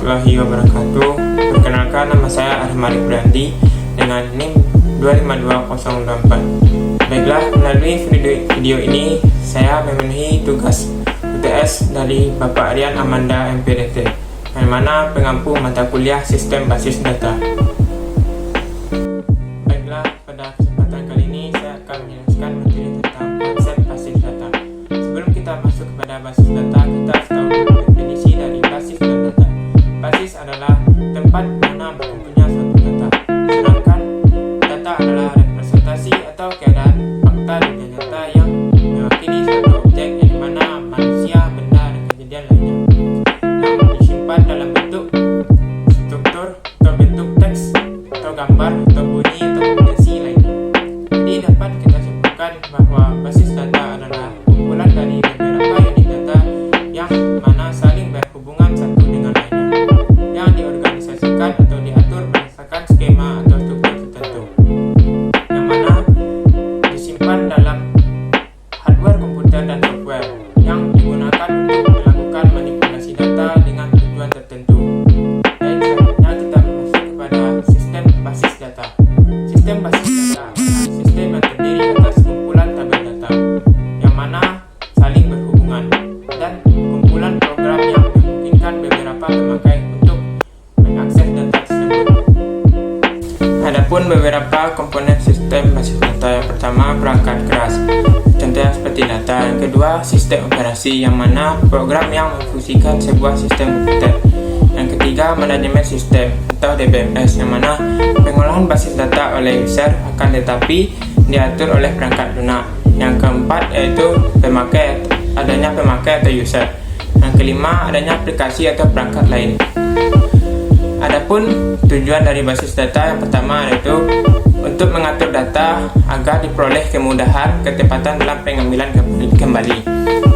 warahmatullahi wabarakatuh. Perkenalkan, nama saya Ahmad Brandi dengan NIM 252024. Baiklah, melalui video ini saya memenuhi tugas UTS dari Bapak Rian Amanda MPDT, yang mana pengampu mata kuliah Sistem Basis Data. Baiklah, pada kesempatan kali ini saya akan menjelaskan materi tentang konsep basis data. Sebelum kita masuk kepada basis data, kita harus tahu definisi dari basis dan data. Basis adalah tempat mana berkumpulnya suatu data, sedangkan data adalah representasi atau keadaan fakta dunia nyata yang mewakili suatu objek yang dimana manusia, benda, dan kejadian lainnya yang disimpan dalam bentuk struktur atau bentuk teks atau gambar atau bunyi atau kombinasi lainnya. Jadi dapat kita simpulkan bahwa basis data adalah kumpulan dari beberapa unit data yang mana saling berhubungan satu dengan lainnya, yang diorganisasikan atau diatur berdasarkan skema atau struktur tertentu, yang mana disimpan dalam hardware komputer dan software yang digunakan untuk melakukan manipulasi data dengan tujuan tertentu. Baik, selanjutnya kita masuk kepada sistem basis data. Sistem basis data adalah sistem yang terdiri atas kumpulan tabel data yang mana saling berhubungan dan kumpulan program yang memungkinkan beberapa pemakai untuk mengakses data tersebut. Adapun beberapa komponen sistem basis data, yang pertama perangkat keras, contohnya seperti data. Yang kedua, sistem operasi, yang mana program yang memfungsikan sebuah sistem komputer. Yang ketiga, manajemen sistem atau DBMS, yang mana pengolahan basis data oleh user akan tetapi diatur oleh perangkat lunak. Yang keempat yaitu adanya pemakai atau user. Yang kelima, adanya aplikasi atau perangkat lain. Adapun tujuan dari basis data, yang pertama yaitu untuk mengatur data agar diperoleh kemudahan ketepatan dalam pengambilan kembali.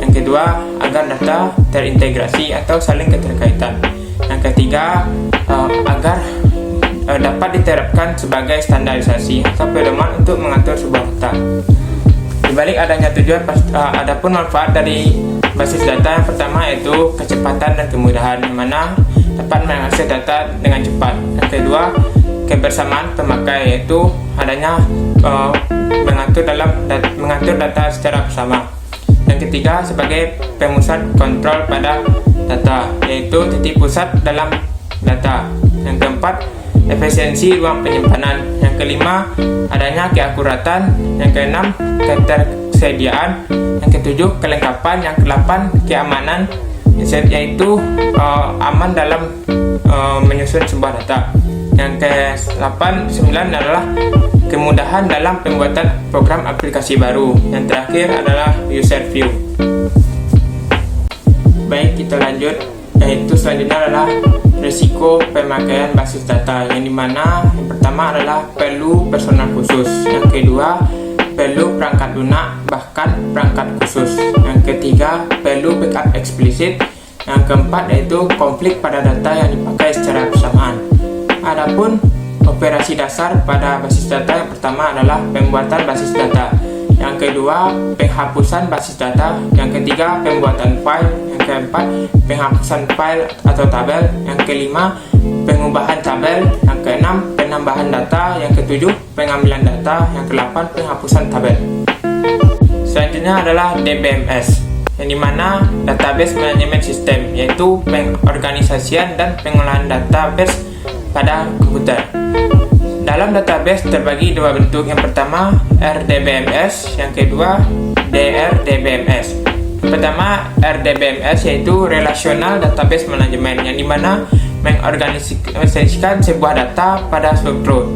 Yang kedua, agar data terintegrasi atau saling keterkaitan. Yang ketiga, agar dapat diterapkan sebagai standarisasi atau pedoman untuk mengatur sebuah data. Di balik adanya tujuan, adapun manfaat dari basis data, yang pertama yaitu kecepatan dan kemudahan, di mana dapat mengakses data dengan cepat. Yang kedua, kebersamaan pemakai, yaitu adanya mengatur data secara bersama. Yang ketiga, sebagai pemusat kontrol pada data, yaitu titik pusat dalam data. Yang keempat, efisiensi ruang penyimpanan. Yang kelima, adanya keakuratan. Yang keenam, ketersediaan. Yang ketujuh, kelengkapan. Yang kedelapan, keamanan, yaitu aman dalam menyusun sebuah data. Yang ke-8, 9 adalah kemudahan dalam pembuatan program aplikasi baru. Yang terakhir adalah user view. Baik, kita lanjut, yaitu selanjutnya adalah risiko pemakaian basis data, yang dimana yang pertama adalah perlu personal khusus. Yang kedua, perlu perangkat lunak bahkan perangkat khusus. Yang ketiga, perlu backup eksplisit. Yang keempat yaitu konflik pada data yang dipakai secara bersamaan. Adapun operasi dasar pada basis data, yang pertama adalah pembuatan basis data. Yang kedua, penghapusan basis data. Yang ketiga, pembuatan file. Yang keempat, penghapusan file atau tabel. Yang kelima, pengubahan tabel. Yang keenam, penambahan data. Yang ketujuh, pengambilan data. Yang kedelapan, penghapusan tabel. Selanjutnya adalah DBMS, yang dimana database manajemen sistem, yaitu pengorganisasian dan pengolahan database pada komputer. Dalam database terbagi dua bentuk. Yang pertama RDBMS, yang kedua DRDBMS. Yang pertama RDBMS yaitu Relational Database Management, yang dimana mengorganisasikan sebuah data pada struktur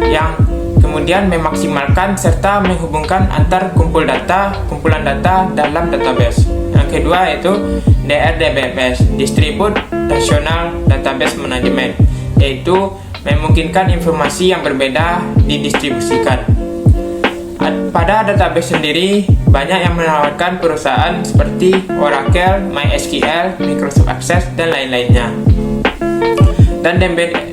yang kemudian memaksimalkan serta menghubungkan antar kumpulan data dalam database. Yang kedua yaitu DRDBMS, Distributed Rational Database Management, yaitu memungkinkan informasi yang berbeda didistribusikan. Pada database sendiri, banyak yang menawarkan perusahaan seperti Oracle, MySQL, Microsoft Access, dan lain-lainnya. Dan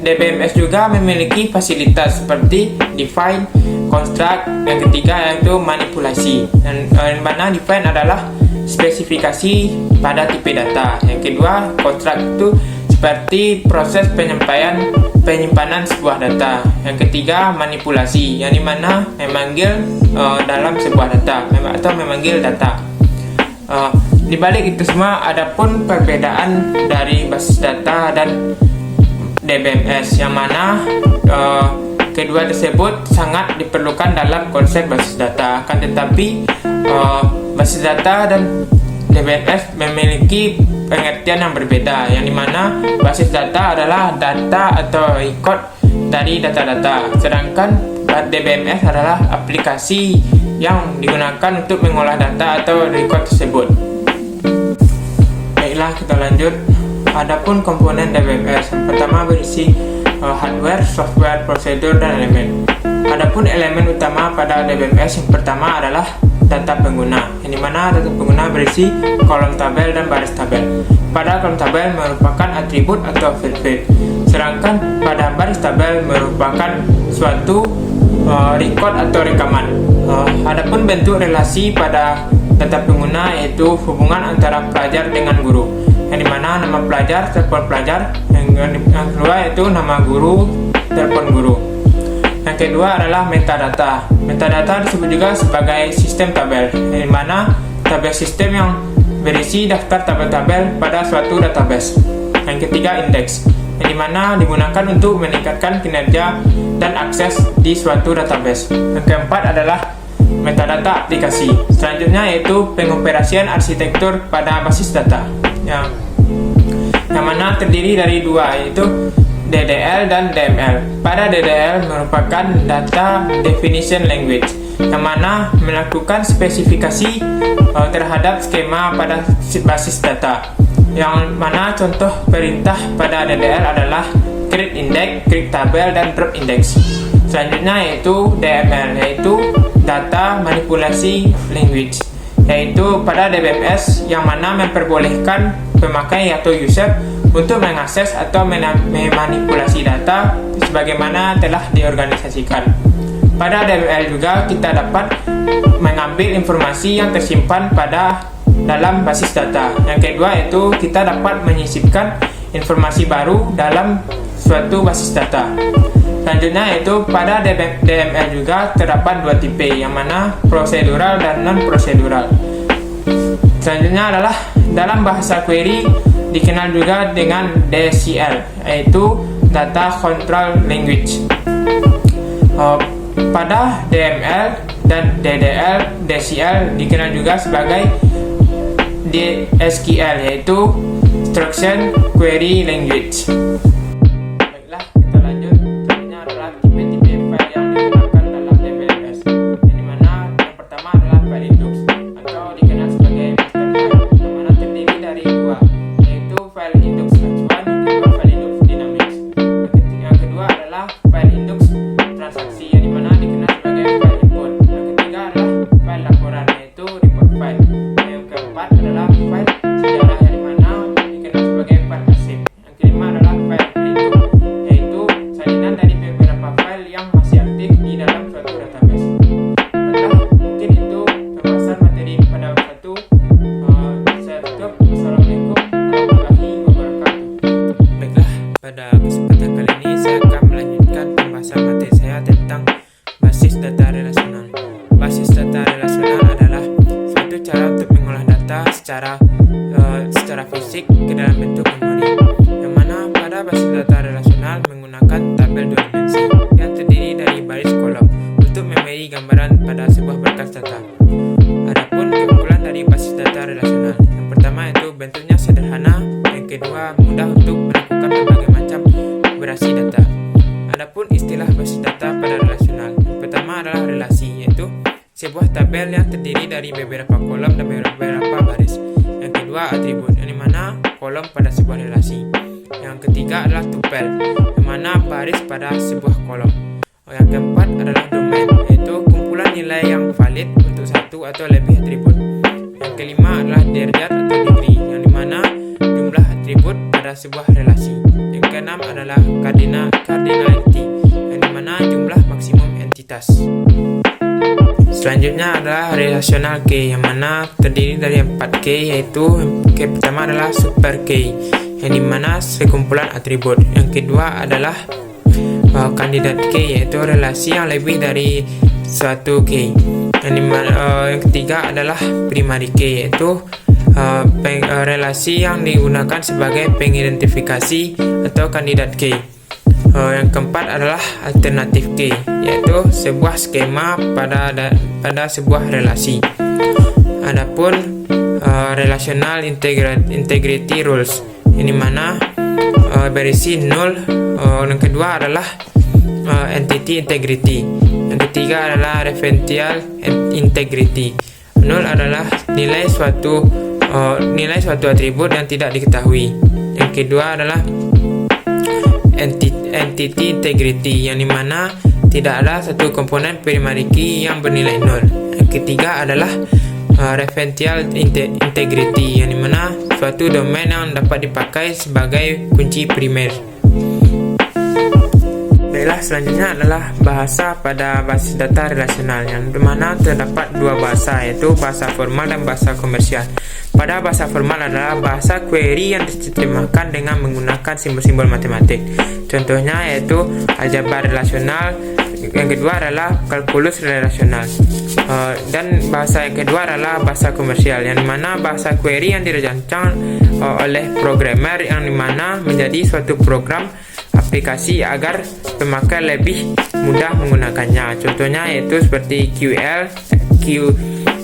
DBMS juga memiliki fasilitas seperti define, construct. Yang ketiga yaitu manipulasi, dan mana define adalah spesifikasi pada tipe data. Yang kedua, construct itu seperti proses penyimpanan sebuah data. Yang ketiga, manipulasi, yang dimana memanggil dalam sebuah data atau memanggil data. Di balik itu semua ada pun perbedaan dari basis data dan DBMS, yang mana kedua tersebut sangat diperlukan dalam konsep basis data. Akan tetapi basis data dan DBMS memiliki pengertian yang berbeda, yang dimana basis data adalah data atau record dari data-data, sedangkan DBMS adalah aplikasi yang digunakan untuk mengolah data atau record tersebut. Baiklah, kita lanjut. Adapun komponen DBMS, yang pertama berisi hardware, software, prosedur, dan elemen. Adapun elemen utama pada DBMS yang pertama adalah data pengguna, yang dimana data pengguna berisi kolom tabel dan baris tabel. Pada kolom tabel merupakan atribut atau field, sedangkan pada baris tabel merupakan suatu record atau rekaman. Adapun bentuk relasi pada data pengguna yaitu hubungan antara pelajar dengan guru, yang dimana nama pelajar telepon pelajar, yang kedua yaitu nama guru telepon guru. Yang kedua adalah metadata. Metadata disebut juga sebagai sistem tabel, yang dimana tabel sistem yang berisi daftar tabel-tabel pada suatu database. Yang ketiga, indeks, yang dimana digunakan untuk meningkatkan kinerja dan akses di suatu database. Yang keempat adalah metadata aplikasi. Selanjutnya yaitu pengoperasian arsitektur pada basis data, yang mana terdiri dari dua, yaitu DDL dan DML. Pada DDL merupakan Data Definition Language, yang mana melakukan spesifikasi terhadap skema pada basis data, yang mana contoh perintah pada DDL adalah create index, create tabel, dan drop index. Selanjutnya yaitu DML, yaitu Data Manipulasi Language, yaitu pada DBMS, yang mana memperbolehkan pemakai atau user untuk mengakses atau memanipulasi data sebagaimana telah diorganisasikan. Pada DML juga kita dapat mengambil informasi yang tersimpan pada dalam basis data. Yang kedua yaitu kita dapat menyisipkan informasi baru dalam suatu basis data. Selanjutnya yaitu pada DML juga terdapat dua tipe, yang mana prosedural dan non-prosedural. Selanjutnya adalah dalam bahasa query dikenal juga dengan DCL, yaitu Data Control Language. Pada DML dan DDL, DCL dikenal juga sebagai DSQL, yaitu Instruction Query Language. Baiklah, kita lanjut. Selanjutnya adalah tipe-tipe file yang digunakan dalam DBMS, yang dimana yang pertama adalah file index atau dikenal sebagai master file, yang mana terdiri dari dua, file index H1 dan file index dynamics. Yang kedua adalah file index transaksi, yang dimana dikenal sebagai file input. Yang ketiga adalah file laporan, yaitu report file. Yang keempat adalah file sejarah, yang dimana dikenal sebagai file arsip. Yang kelima adalah file pelindung, yaitu salinan dari beberapa file yang masih aktif di dalam suatu database. Baiklah, mungkin itu pembahasan materi pada satu. Saya tutup. Assalamualaikum. Pada kesempatan kali ini saya akan melanjutkan pembahasan materi saya tentang basis data relasional. Basis data relasional adalah suatu cara untuk mengolah data secara fisik ke dalam bentuk memori, yang mana pada basis data relasional menggunakan tabel dua dimensi yang terdiri dari baris kolom untuk memberi gambaran pada sebuah berkas data. Adapun keunggulan dari basis data relasional, yang pertama itu bentuknya sederhana, yang kedua mudah untuk melakukan berbagai macam operasi data. Adapun istilah basis data pada relasional, yang pertama adalah relasi, yaitu sebuah tabel yang terdiri dari beberapa kolom dan beberapa baris. Yang kedua atribut, yang dimana kolom pada sebuah relasi. Yang ketiga adalah tupel, yang mana baris pada sebuah kolom. Yang keempat adalah domain, yaitu kumpulan nilai yang valid untuk satu atau lebih atribut. Yang kelima adalah derajat atau degree, yang dimana jumlah atribut pada sebuah relasi. Yang keenam adalah cardinality, yang dimana jumlah maksimum entitas. Selanjutnya adalah relational key, yang mana terdiri dari 4 key, yaitu key pertama adalah super key, yang dimana sekumpulan atribut. Yang kedua adalah kandidat key, yaitu relasi yang lebih dari suatu key. Yang ketiga adalah primary key, yaitu relasi yang digunakan sebagai pengidentifikasi atau kandidat key. Yang keempat adalah alternative key, yaitu sebuah skema pada sebuah relasi. Adapun relational integrity rules, ini mana berisi null. Yang kedua adalah entity integrity. Yang ketiga adalah referential integrity. Null adalah nilai suatu atribut yang tidak diketahui. Yang kedua adalah entity integrity, yang dimana tidak ada satu komponen primary key yang bernilai null. Yang ketiga adalah referential integrity, yang dimana suatu domain yang dapat dipakai sebagai kunci primer. Baiklah, selanjutnya adalah bahasa pada basis data relasional, yang dimana terdapat dua bahasa, yaitu bahasa formal dan bahasa komersial. Pada bahasa formal adalah bahasa query yang diterjemahkan dengan menggunakan simbol-simbol matematik. Contohnya yaitu aljabar relasional. Yang kedua adalah kalkulus relasional. Dan bahasa yang kedua adalah bahasa komersial, yang dimana bahasa query yang dirancang oleh programmer, yang dimana menjadi suatu program aplikasi agar pemakai lebih mudah menggunakannya. Contohnya yaitu seperti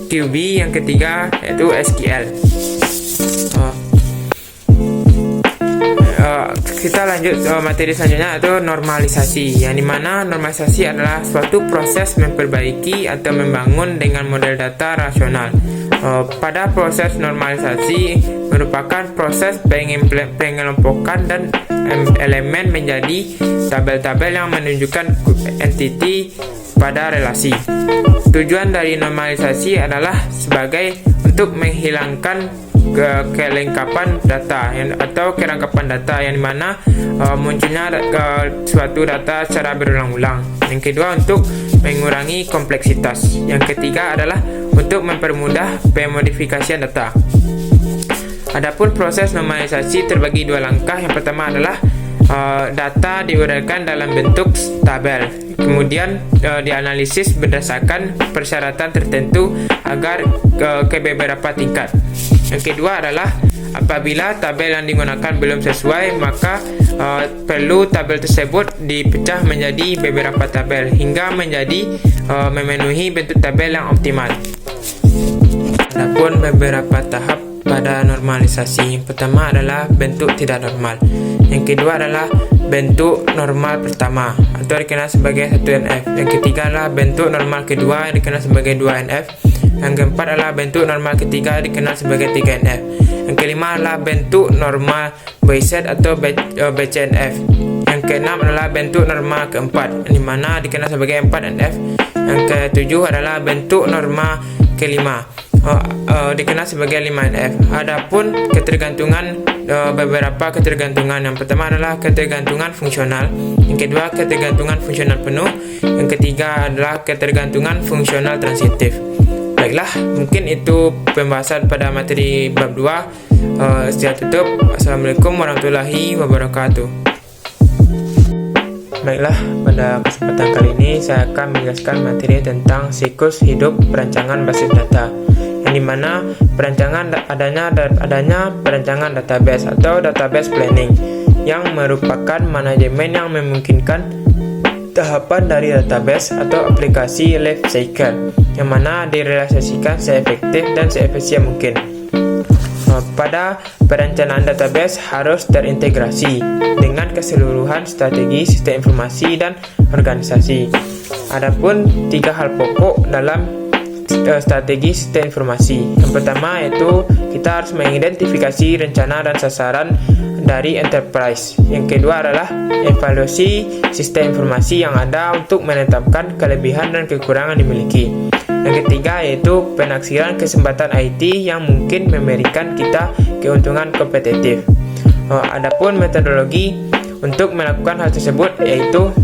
QB, yang ketiga yaitu SQL. Kita lanjut materi selanjutnya, yaitu normalisasi, yang dimana normalisasi adalah suatu proses memperbaiki atau membangun dengan model data rasional. Pada proses normalisasi merupakan proses pengelompokan dan elemen menjadi tabel-tabel yang menunjukkan entity pada relasi. Tujuan dari normalisasi adalah sebagai untuk menghilangkan kelengkapan data atau kerangkapan data, yang dimana munculnya suatu data secara berulang-ulang. Yang kedua, untuk mengurangi kompleksitas. Yang ketiga adalah untuk mempermudah pemodifikasian data. Adapun proses normalisasi terbagi dua langkah. Yang pertama adalah data diuraikan dalam bentuk tabel, kemudian dianalisis berdasarkan persyaratan tertentu agar ke beberapa tingkat. Yang kedua adalah apabila tabel yang digunakan belum sesuai, maka perlu tabel tersebut dipecah menjadi beberapa tabel hingga memenuhi bentuk tabel yang optimal. Adapun beberapa tahap pada normalisasi. Yang pertama adalah bentuk tidak normal. Yang kedua adalah bentuk normal pertama atau dikenal sebagai 1NF. Yang ketiga adalah bentuk normal kedua yang dikenal sebagai 2NF. Yang keempat adalah bentuk normal ketiga dikenal sebagai 3NF. Yang kelima adalah bentuk normal Bayes atau BCNF. Yang keenam adalah bentuk normal keempat, yang dimana dikenal sebagai 4NF. Yang ketujuh adalah bentuk normal kelima, dikenal sebagai 5NF. Adapun ketergantungan, beberapa ketergantungan. Yang pertama adalah ketergantungan fungsional. Yang kedua, ketergantungan fungsional penuh. Yang ketiga adalah ketergantungan fungsional transitif. Baiklah, mungkin itu pembahasan pada materi bab 2. Setelah tutup, Assalamualaikum warahmatullahi wabarakatuh. Baiklah, pada kesempatan kali ini saya akan menjelaskan materi tentang siklus hidup perancangan basis data, yang dimana adanya perancangan database atau database planning, yang merupakan manajemen yang memungkinkan tahapan dari database atau aplikasi life cycle, yang mana direalisasikan seefektif dan seefisien mungkin. Pada perencanaan database harus terintegrasi dengan keseluruhan strategi sistem informasi dan organisasi. Adapun 3 hal pokok dalam strategi sistem informasi. Yang pertama yaitu kita harus mengidentifikasi rencana dan sasaran dari enterprise. Yang kedua adalah evaluasi sistem informasi yang ada untuk menetapkan kelebihan dan kekurangan dimiliki. Yang ketiga yaitu penaksiran kesempatan IT yang mungkin memberikan kita keuntungan kompetitif. Adapun metodologi untuk melakukan hal tersebut yaitu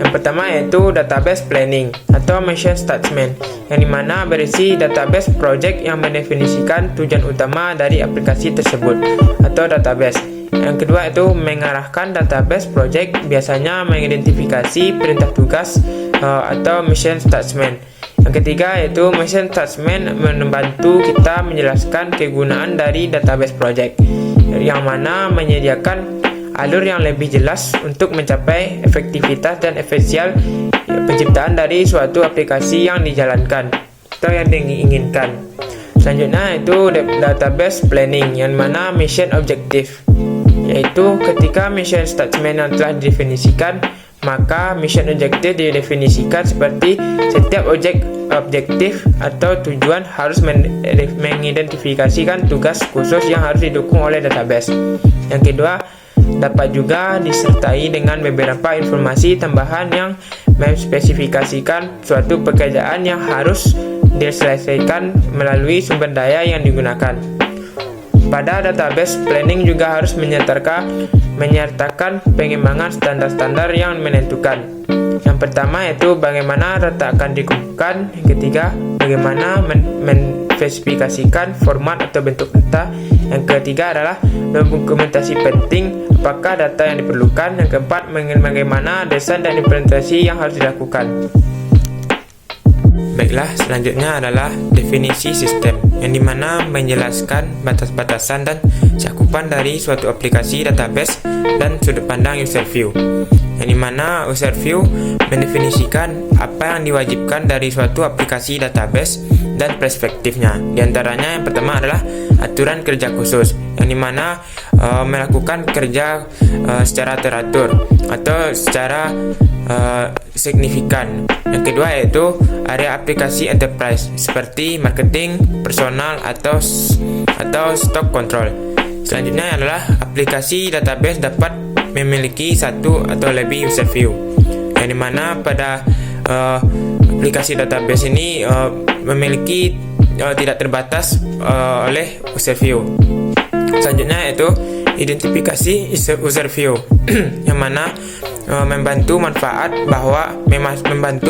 yang pertama yaitu database planning atau mission statement, yang dimana berisi database project yang mendefinisikan tujuan utama dari aplikasi tersebut atau database. Yang kedua itu mengarahkan database project, biasanya mengidentifikasi perintah tugas atau mission statement. Yang ketiga yaitu mission statement membantu kita menjelaskan kegunaan dari database project, yang mana menyediakan alur yang lebih jelas untuk mencapai efektivitas dan efisien penciptaan dari suatu aplikasi yang dijalankan atau yang diinginkan. Selanjutnya itu database planning, yang mana mission objective, yaitu ketika mission statement yang telah didefinisikan, maka mission objective didefinisikan seperti setiap objektif atau tujuan harus mengidentifikasikan tugas khusus yang harus didukung oleh database. Yang kedua, dapat juga disertai dengan beberapa informasi tambahan yang memspesifikasikan suatu pekerjaan yang harus diselesaikan melalui sumber daya yang digunakan. Pada database planning juga harus menyertakan pengembangan standar-standar yang menentukan. Yang pertama yaitu bagaimana data akan dikumpulkan. Yang ketiga, bagaimana menspesifikasikan format atau bentuk data. Yang ketiga adalah dokumentasi penting, apakah data yang diperlukan. Yang keempat, bagaimana desain dan implementasi yang harus dilakukan. Baiklah, selanjutnya adalah definisi sistem, yang dimana menjelaskan batas-batasan dan cakupan dari suatu aplikasi database dan sudut pandang user view. Yang dimana user view mendefinisikan apa yang diwajibkan dari suatu aplikasi database dan perspektifnya. Di antaranya yang pertama adalah aturan kerja khusus, yang dimana melakukan kerja secara teratur atau secara signifikan. Yang kedua yaitu area aplikasi enterprise seperti marketing, personal atau stock control. Selanjutnya adalah aplikasi database dapat memiliki satu atau lebih user view, yang dimana pada aplikasi database ini memiliki tidak terbatas oleh user view. Selanjutnya yaitu identifikasi user view, yang mana membantu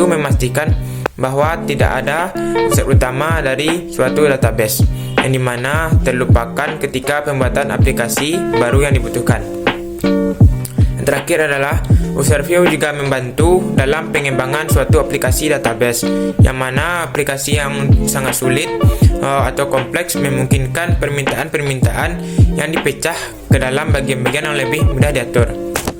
memastikan bahwa tidak ada user utama dari suatu database, yang dimana terlupakan ketika pembuatan aplikasi baru yang dibutuhkan. Yang terakhir adalah user view juga membantu dalam pengembangan suatu aplikasi database, yang mana aplikasi yang sangat sulit atau kompleks memungkinkan permintaan-permintaan yang dipecah ke dalam bagian-bagian yang lebih mudah diatur.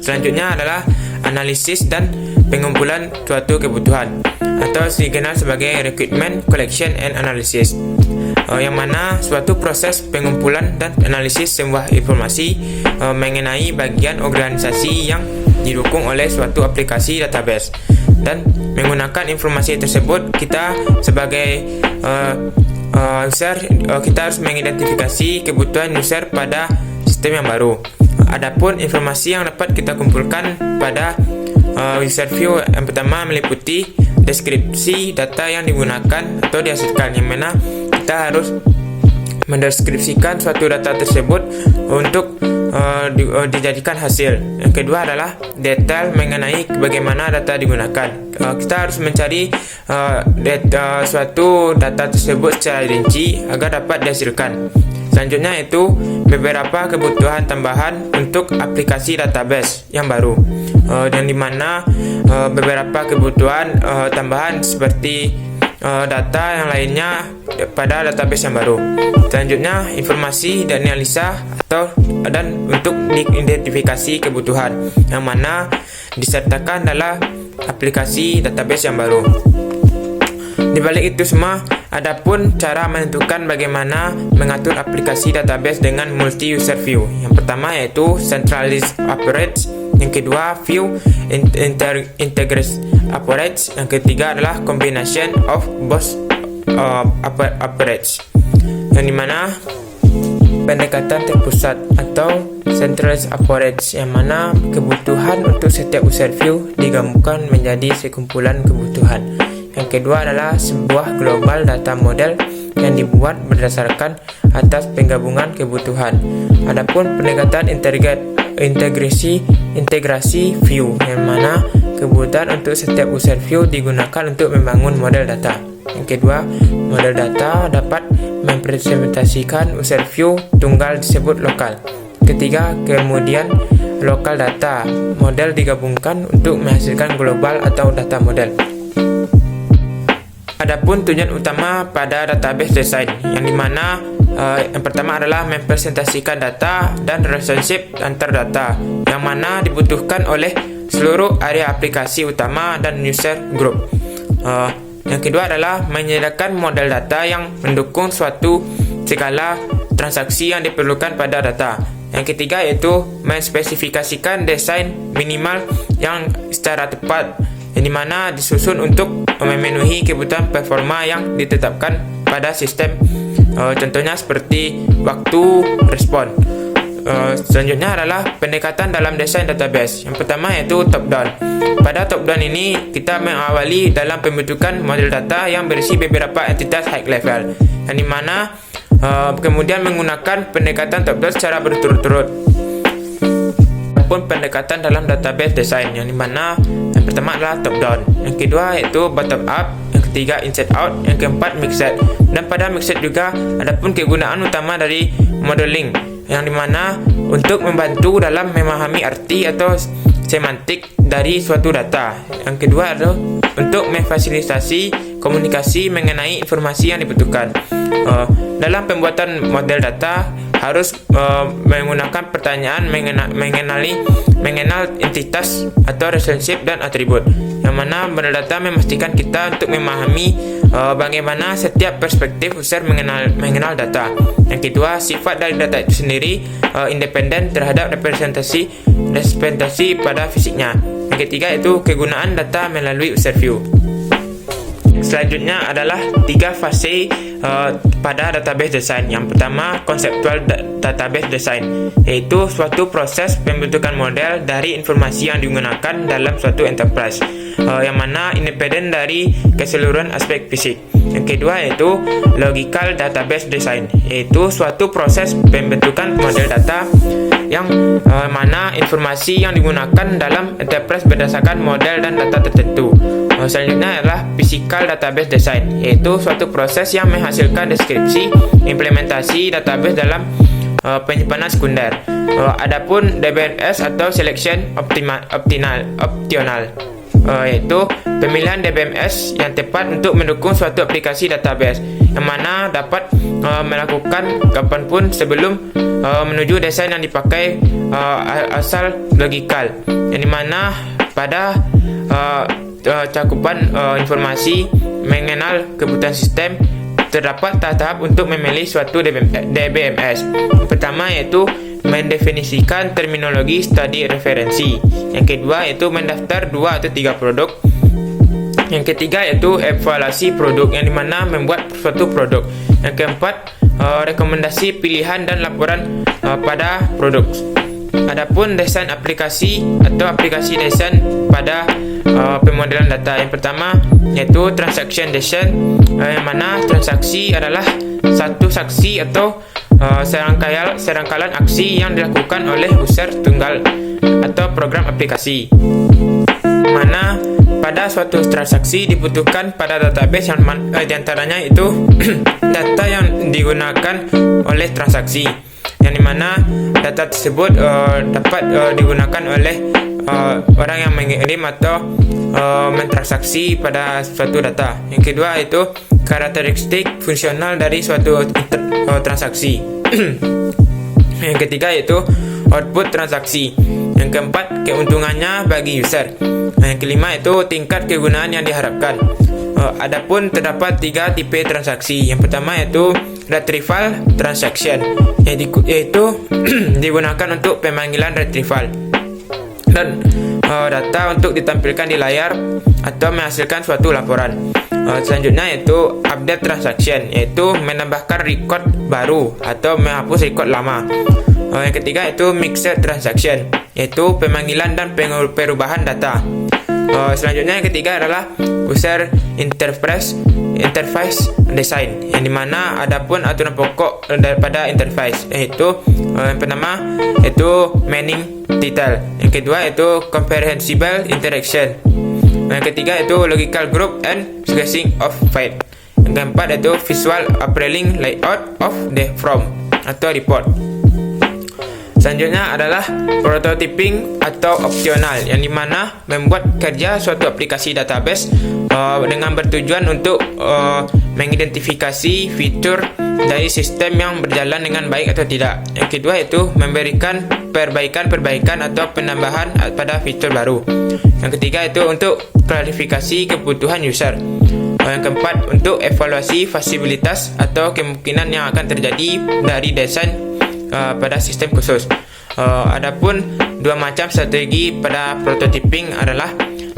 Selanjutnya adalah analisis dan pengumpulan suatu kebutuhan, atau dikenal sebagai requirement collection and analysis, yang mana suatu proses pengumpulan dan analisis sebuah informasi mengenai bagian organisasi yang didukung oleh suatu aplikasi database. Dan menggunakan informasi tersebut, kita sebagai user kita harus mengidentifikasi kebutuhan user pada sistem yang baru. Adapun informasi yang dapat kita kumpulkan pada user view yang pertama meliputi deskripsi data yang digunakan atau dihasilkan, yang mana kita harus mendeskripsikan suatu data tersebut untuk dijadikan hasil. Yang kedua adalah detail mengenai bagaimana data digunakan. Kita harus mencari suatu data tersebut secara rinci agar dapat dihasilkan. Selanjutnya itu beberapa kebutuhan tambahan untuk aplikasi database yang baru, yang dimana beberapa kebutuhan tambahan seperti data yang lainnya pada database yang baru. Selanjutnya informasi dan analisa dan untuk identifikasi kebutuhan, yang mana disertakan dalam aplikasi database yang baru. Di balik itu semua, adapun cara menentukan bagaimana mengatur aplikasi database dengan multi-user view. Yang pertama yaitu centralized approach, yang kedua view integrated approach, yang ketiga adalah combination of both approach, yang dimana pendekatan terpusat atau centralized approach, yang mana kebutuhan untuk setiap user view digabungkan menjadi sekumpulan kebutuhan. Yang kedua adalah sebuah global data model yang dibuat berdasarkan atas penggabungan kebutuhan. Adapun pendekatan integrasi view, yang mana kebutuhan untuk setiap user view digunakan untuk membangun model data. Yang kedua, model data dapat mempresentasikan user view tunggal disebut lokal. ketiga, kemudian lokal data. Model digabungkan untuk menghasilkan global atau data model. Adapun tujuan utama pada database design, yang dimana yang pertama adalah mempresentasikan data dan relationship antar data, yang mana dibutuhkan oleh seluruh area aplikasi utama dan user group. Yang kedua adalah menyediakan model data yang mendukung suatu segala transaksi yang diperlukan pada data. Yang ketiga yaitu menspesifikasikan desain minimal yang secara tepat, yang dimana disusun untuk memenuhi kebutuhan performa yang ditetapkan pada sistem, contohnya seperti waktu respon. Selanjutnya adalah pendekatan dalam desain database. Yang pertama yaitu top down. Pada top down ini kita mengawali dalam pembentukan model data yang berisi beberapa entitas high level, yang dimana kemudian menggunakan pendekatan top down secara berturut-turut. Adapun pendekatan dalam database design, yang dimana yang pertama adalah top down, yang kedua yaitu bottom up, yang ketiga inside out, yang keempat mixed. Dan pada mixed juga adapun kegunaan utama dari modeling, yang dimana untuk membantu dalam memahami arti atau semantik dari suatu data. Yang kedua adalah untuk memfasilitasi komunikasi mengenai informasi yang dibutuhkan. Dalam pembuatan model data harus menggunakan pertanyaan mengenal entitas atau relationship dan atribut, yang mana model data memastikan kita untuk memahami bagaimana setiap perspektif user mengenal data. Yang kedua, sifat dari data itu sendiri independen terhadap representasi pada fisiknya. Yang ketiga itu kegunaan data melalui user view. Selanjutnya adalah 3 fase pada database design. Yang pertama, conceptual database design, yaitu suatu proses pembentukan model dari informasi yang digunakan dalam suatu enterprise, yang mana independen dari keseluruhan aspek fisik. Yang kedua yaitu logical database design, yaitu suatu proses pembentukan model data yang mana informasi yang digunakan dalam enterprise berdasarkan model dan data tertentu. Selanjutnya adalah physical database design, yaitu suatu proses yang menghasilkan deskripsi implementasi database dalam penyimpanan sekunder. Adapun DBMS atau selection optional, yaitu pemilihan DBMS yang tepat untuk mendukung suatu aplikasi database, yang mana dapat melakukan kapanpun sebelum menuju desain yang dipakai asal logikal, yang dimana pada cakupan informasi mengenal kebutuhan sistem terdapat tahap untuk memilih suatu DBMS. Pertama yaitu mendefinisikan terminologi studi referensi. Yang kedua yaitu mendaftar 2 atau 3 produk. Yang ketiga yaitu evaluasi produk, yang dimana membuat suatu produk. Yang keempat rekomendasi pilihan dan laporan pada produk. Adapun desain aplikasi atau aplikasi desain pada pemodelan data, yang pertama yaitu transaction design, yang mana transaksi adalah satu saksi atau serangkaian aksi yang dilakukan oleh user tunggal atau program aplikasi, mana pada suatu transaksi dibutuhkan pada database yang diantaranya itu data yang digunakan oleh transaksi, yang dimana data tersebut dapat digunakan oleh orang yang mengirim atau mentransaksi pada suatu data. Yang kedua itu karakteristik fungsional dari suatu transaksi. Yang ketiga yaitu output transaksi. Yang keempat, keuntungannya bagi user. Yang kelima itu tingkat kegunaan yang diharapkan. Adapun terdapat 3 tipe transaksi. Yang pertama yaitu retrieval transaction, yaitu digunakan untuk pemanggilan retrieval dan data untuk ditampilkan di layar atau menghasilkan suatu laporan. Selanjutnya yaitu update transaction, yaitu menambahkan record baru atau menghapus record lama. Yang ketiga yaitu mixed transaction, yaitu pemanggilan dan perubahan data. Selanjutnya yang ketiga adalah user interface design, yang dimana adapun aturan pokok daripada interface, yaitu yang pertama yaitu meaning detail, yang kedua yaitu comprehensible interaction, yang ketiga yaitu logical group and sequencing of file, yang keempat yaitu visual appealing layout of the form atau report. Selanjutnya adalah prototyping atau opsional, yang dimana membuat kerja suatu aplikasi database dengan bertujuan untuk mengidentifikasi fitur dari sistem yang berjalan dengan baik atau tidak. Yang kedua itu memberikan perbaikan atau penambahan pada fitur baru. Yang ketiga itu untuk klarifikasi kebutuhan user. Yang keempat untuk evaluasi fasibilitas atau kemungkinan yang akan terjadi dari desain pada sistem khusus. Adapun dua macam strategi pada prototyping adalah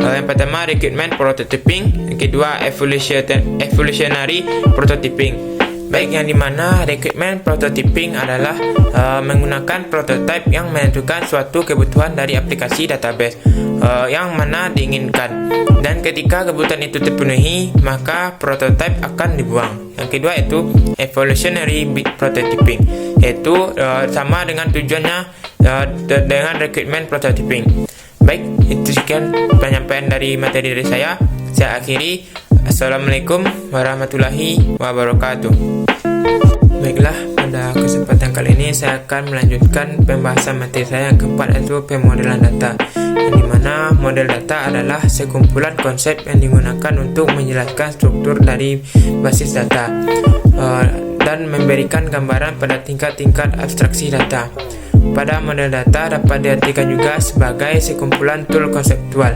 yang pertama recruitment prototyping, yang kedua evolutionary prototyping. Baik, yang dimana recruitment prototyping adalah menggunakan prototype yang menentukan suatu kebutuhan dari aplikasi database yang mana diinginkan, dan ketika kebutuhan itu terpenuhi maka prototype akan dibuang. Yang kedua itu evolutionary prototyping, yaitu sama dengan tujuannya dengan recruitment prototyping. Baik, itu sekian penyampaian dari materi dari saya. Saya akhiri. Assalamualaikum warahmatullahi wabarakatuh. Baiklah, pada kesempatan kali ini saya akan melanjutkan pembahasan materi saya yang keempat, yaitu pemodelan data, yang dimana model data adalah sekumpulan konsep yang digunakan untuk menjelaskan struktur dari basis data dan memberikan gambaran pada tingkat-tingkat abstraksi data. Pada model data dapat diartikan juga sebagai sekumpulan tool konseptual.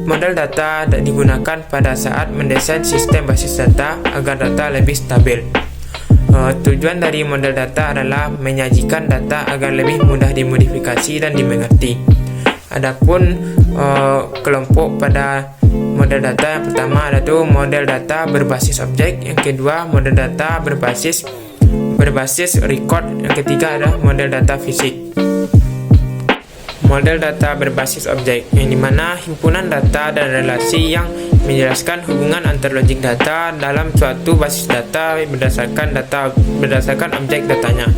Model data digunakan pada saat mendesain sistem basis data agar data lebih stabil. Tujuan dari model data adalah menyajikan data agar lebih mudah dimodifikasi dan dimengerti. Adapun kelompok pada model data yang pertama adalah model data berbasis objek, yang kedua model data berbasis record, yang ketiga adalah model data fisik. Model data berbasis objek, yang dimana himpunan data dan relasi yang menjelaskan hubungan antar logik data dalam suatu basis data berdasarkan objek datanya,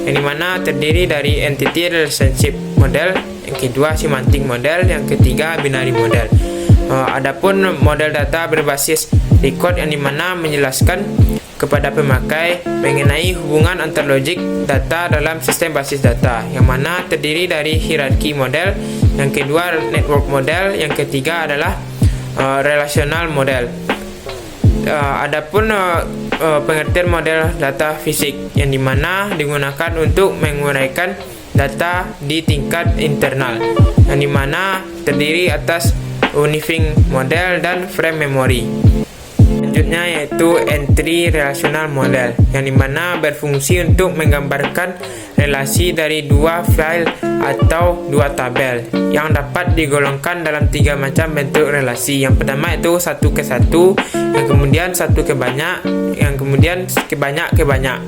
yang dimana terdiri dari entity relationship model, yang kedua semantic model, yang ketiga binary model. Adapun model data berbasis record, yang dimana menjelaskan kepada pemakai mengenai hubungan antar logik data dalam sistem basis data, yang mana terdiri dari hierarki model, yang kedua network model, yang ketiga adalah relational model. Adapun pengertian model data fisik, yang dimana digunakan untuk menguraikan data di tingkat internal, yang dimana terdiri atas unifying model dan frame memory. Selanjutnya yaitu entry relational model, yang dimana berfungsi untuk menggambarkan relasi dari dua file atau dua tabel yang dapat digolongkan dalam tiga macam bentuk relasi. Yang pertama itu satu ke satu, yang kemudian satu ke banyak, yang kemudian ke banyak.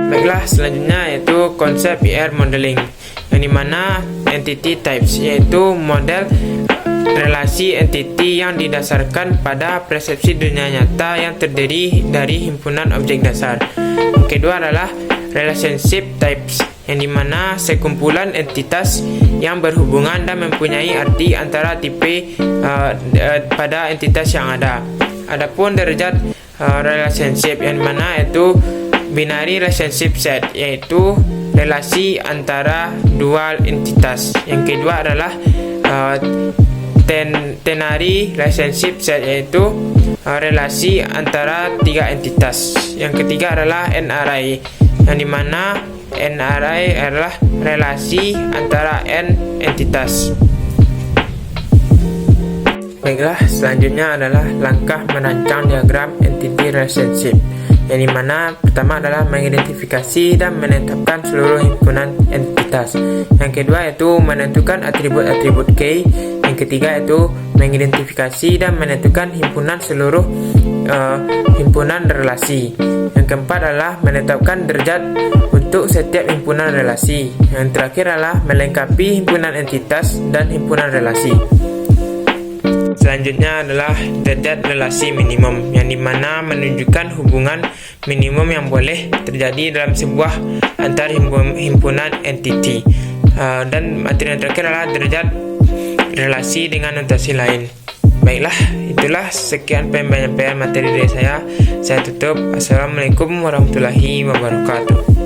Baiklah, selanjutnya yaitu konsep ER modeling, yang dimana entity types, yaitu model relasi entity yang didasarkan pada persepsi dunia nyata yang terdiri dari himpunan objek dasar. Yang kedua adalah relationship types, yang dimana sekumpulan entitas yang berhubungan dan mempunyai arti antara tipe pada entitas yang ada. Adapun derajat relationship, yang dimana itu binary relationship set, yaitu relasi antara dua entitas. Yang kedua adalah ternary relationship set, yaitu relasi antara tiga entitas. Yang ketiga adalah NRI, yang dimana NRI adalah relasi antara n entitas. Baiklah, selanjutnya adalah langkah merancang diagram entity relationship, yang dimana pertama adalah mengidentifikasi dan menetapkan seluruh himpunan entitas. Yang kedua yaitu menentukan atribut-atribut key. Yang ketiga yaitu mengidentifikasi dan menentukan seluruh himpunan relasi. Yang keempat adalah menetapkan derajat untuk setiap himpunan relasi. Yang terakhir adalah melengkapi himpunan entitas dan himpunan relasi. Selanjutnya adalah derajat relasi minimum, yang dimana menunjukkan hubungan minimum yang boleh terjadi dalam sebuah antar himpunan entity. Dan materi yang terakhir adalah derajat relasi dengan notasi lain. Baiklah, itulah sekian penyampaian materi dari saya. Saya tutup. Assalamualaikum warahmatullahi wabarakatuh.